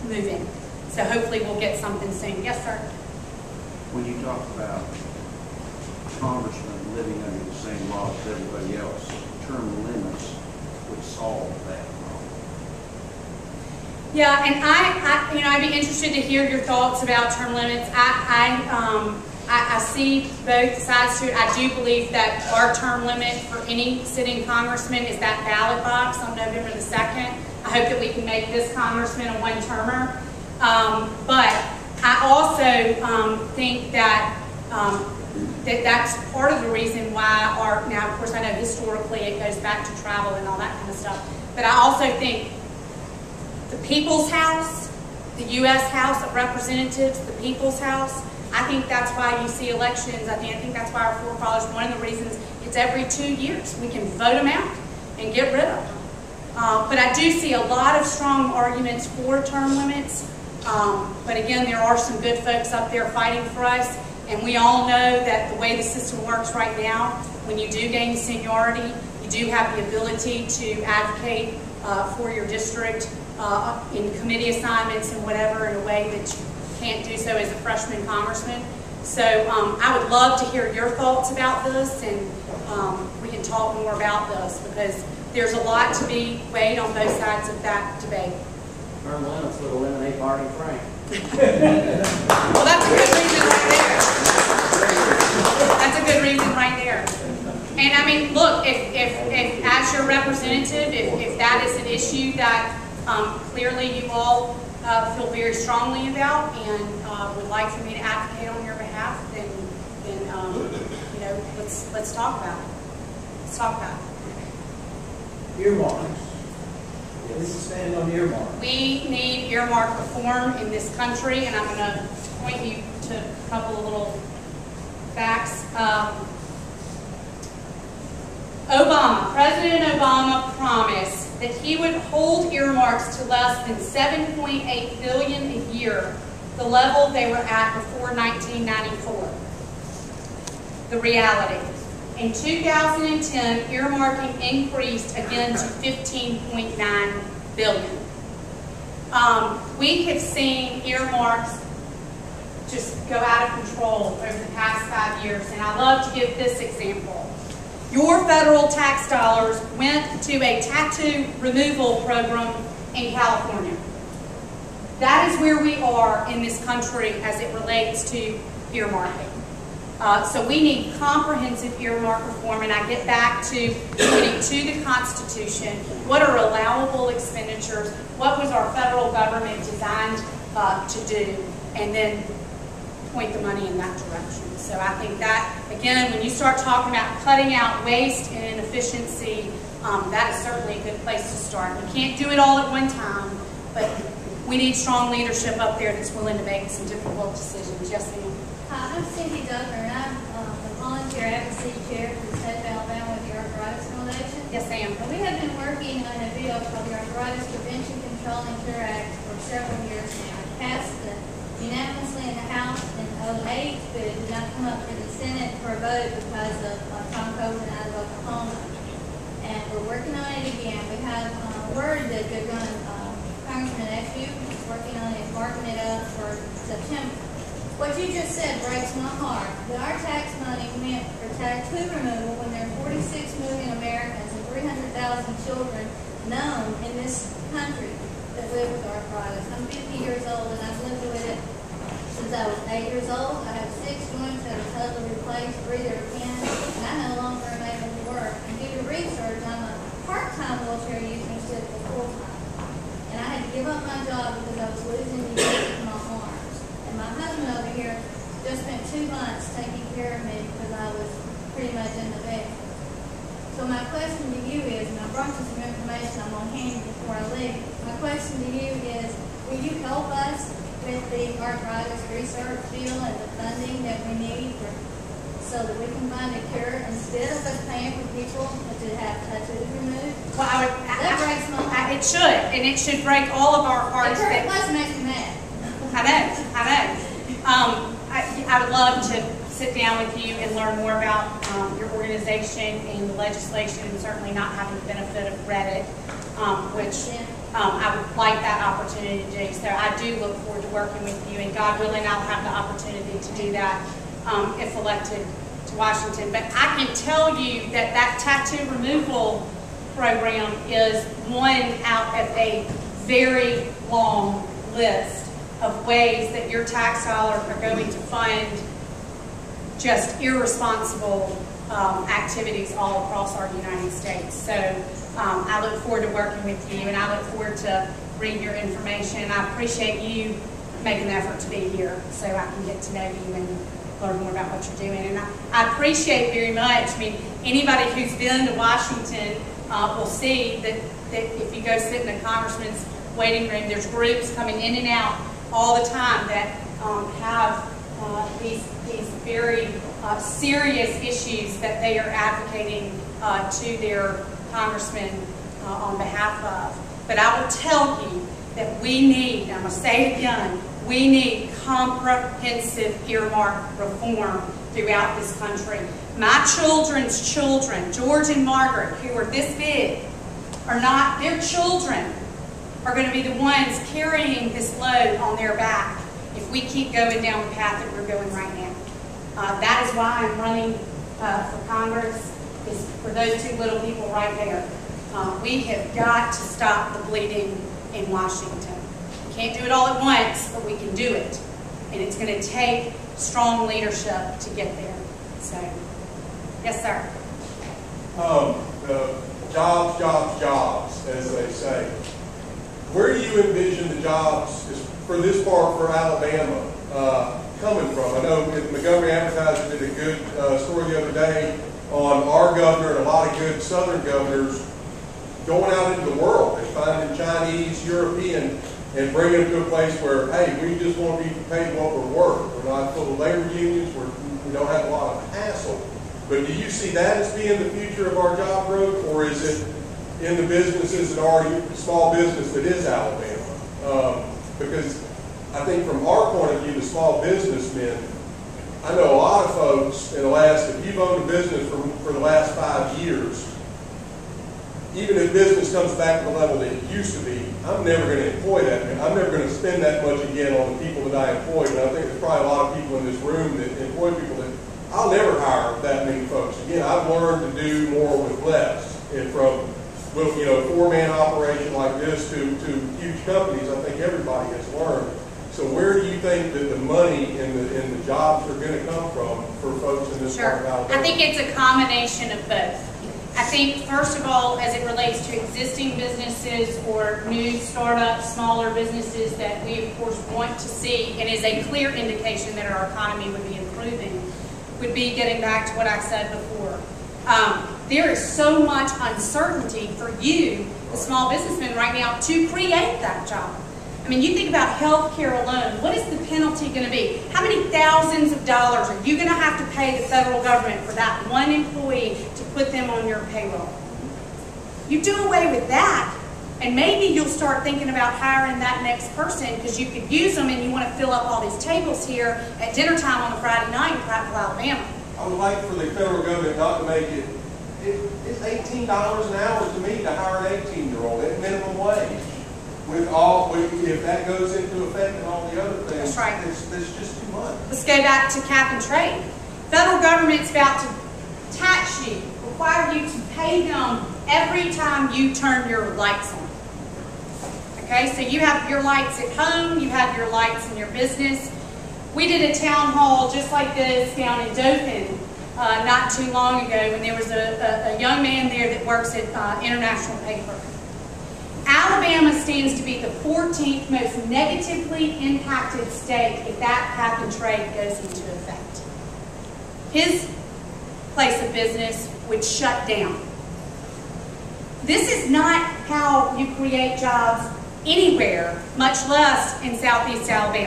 moving. So hopefully we'll get something soon. Yes, sir? When you talk about congressmen living under the same laws as everybody else, term limits would solve that problem. Yeah, and I'd be interested to hear your thoughts about term limits. I see both sides to it. I do believe that our term limit for any sitting congressman is that ballot box on November the 2nd. I hope that we can make this congressman a one-termer. But I also think that that's part of the reason why now of course I know historically it goes back to travel and all that kind of stuff, but I also think the People's House, the U.S. House of Representatives, the People's House, I think that's why you see elections. I think that's why our forefathers, one of the reasons it's every 2 years. We can vote them out and get rid of them. But I do see a lot of strong arguments for term limits. But again, there are some good folks up there fighting for us. And we all know that the way the system works right now, when you do gain seniority, you do have the ability to advocate for your district in committee assignments and whatever in a way that you can't do so as a freshman congressman. So I would love to hear your thoughts about this, and we can talk more about this because there's a lot to be weighed on both sides of that debate. Term limits would eliminate Barney Frank. Well, that's a good reason right there. That's a good reason right there. And I mean, look, if as your representative, if that is an issue that clearly you all feel very strongly about and would like for me to advocate on your behalf, then you know, let's talk about it. Let's talk about it. Earmarks. We can stand on earmarks. We need earmark reform in this country, and I'm going to point you to a couple of little facts. President Obama promised that he would hold earmarks to less than $7.8 billion a year, the level they were at before 1994. The reality. In 2010, earmarking increased again to $15.9 billion. We have seen earmarks just go out of control over the past 5 years, and I love to give this example. Your federal tax dollars went to a tattoo removal program in California. That is where we are in this country as it relates to earmarking. So we need comprehensive earmark reform, and I get back to getting to the Constitution. What are allowable expenditures? What was our federal government designed to do? And then point the money in that direction. So I think that, again, when you start talking about cutting out waste and inefficiency, that is certainly a good place to start. We can't do it all at one time, but we need strong leadership up there that's willing to make some difficult decisions. Yes, ma'am. Hi, I'm Cindy Duggar, and I'm the volunteer advocacy chair for the state of Alabama with the Arthritis Foundation. Yes, ma'am. We have been working on a bill called the Arthritis Prevention, Control, and Cure Act for several years now. It passed unanimously in the House in 2008, but it did not come up for the Senate for a vote because of Tom Coburn out of Oklahoma. And we're working on it again. We have word that they're going to, Congressman Eskew is working on it, marking it up for September. What you just said breaks my heart, that our tax money meant for tattoo removal when there are 46 million Americans and 300,000 children known in this country that live with arthritis. I'm 50 years old and I've lived with it since I was 8 years old. I have 6 joints that are totally replaced, 3 that are pinned, and I no longer am able to work. And due to research, I'm a part-time wheelchair user instead of a full-time. And I had to give up my job because I was losing the use of my arms. And my husband over here just spent 2 months taking care of me because I was pretty much in the bed. So my question to you is, and I brought you some information I'm going to hand you before I leave. My question to you is, will you help us with the arthritis research bill and the funding that we need so that we can find a cure instead of us paying for people to have tattoos removed? Well, that breaks my heart. It should, and it should break all of our hearts. It plus makes me mad. I know. I would love to sit down with you and learn more about your organization and the legislation, and certainly not having the benefit of Reddit, which I would like that opportunity to do so. I do look forward to working with you, and God willing, I'll have the opportunity to do that if elected to Washington. But I can tell you that that tattoo removal program is one out of a very long list of ways that your tax dollars are going to fund just irresponsible activities all across our United States. So I look forward to working with you, and I look forward to reading your information. I appreciate you making the effort to be here so I can get to know you and learn more about what you're doing. And I appreciate very much, I mean, anybody who's been to Washington will see that if you go sit in a congressman's waiting room, there's groups coming in and out all the time that have these very serious issues that they are advocating to their congressman on behalf of. But I will tell you that we need, I'm going to say it again, we need comprehensive earmark reform throughout this country. My children's children, George and Margaret, who are this big, are not, their children are going to be the ones carrying this load on their back if we keep going down the path that we're going right now. That is why I'm running for Congress, is for those two little people right there. We have got to stop the bleeding in Washington. We can't do it all at once, but we can do it. And it's going to take strong leadership to get there. So, yes, sir. Jobs, jobs, jobs, as they say. Where do you envision the jobs for this part for Alabama coming from? I know Montgomery Advertiser did a good story the other day on our governor and a lot of good southern governors going out into the world and finding Chinese, European, and bringing them to a place where, hey, we just want to be paid what we're worth. We're not full of labor unions. We don't have a lot of hassle. But do you see that as being the future of our job growth, or is it in the businesses that are small business that is Alabama? Because I think from our point of view, the small businessmen, I know a lot of folks in the last, if you've owned a business for the last 5 years, even if business comes back to the level that it used to be, I'm never going to employ that. I'm never going to spend that much again on the people that I employ. And I think there's probably a lot of people in this room that employ people that I'll never hire that many folks. Again, I've learned to do more with less. And from, you know, 4-man operation like this to huge companies, I think everybody has learned. So where do you think that the money and the jobs are going to come from for folks in this part of Alabama? I think it's a combination of both. I think, first of all, as it relates to existing businesses or new startups, smaller businesses that we, of course, want to see, and is a clear indication that our economy would be improving, would be getting back to what I said before. There is so much uncertainty for you, the small businessman, right now, to create that job. I mean, you think about health care alone. What is the penalty going to be? How many thousands of dollars are you going to have to pay the federal government for that one employee to put them on your payroll? You do away with that, and maybe you'll start thinking about hiring that next person because you could use them and you want to fill up all these tables here at dinner time on a Friday night in Prattville, Alabama. I would like for the federal government not to make it, it's $18 an hour to me to hire an 18-year-old at minimum wage. If that goes into effect and all the other things, that's right. That's just too much. Let's go back to cap and trade. Federal government's about to tax you, require you to pay them every time you turn your lights on. Okay, so you have your lights at home, you have your lights in your business. We did a town hall just like this down in Dothan not too long ago when there was a young man there that works at International Paper. Alabama stands to be the 14th most negatively impacted state if that cap and trade goes into effect. His place of business would shut down. This is not how you create jobs anywhere, much less in Southeast Alabama.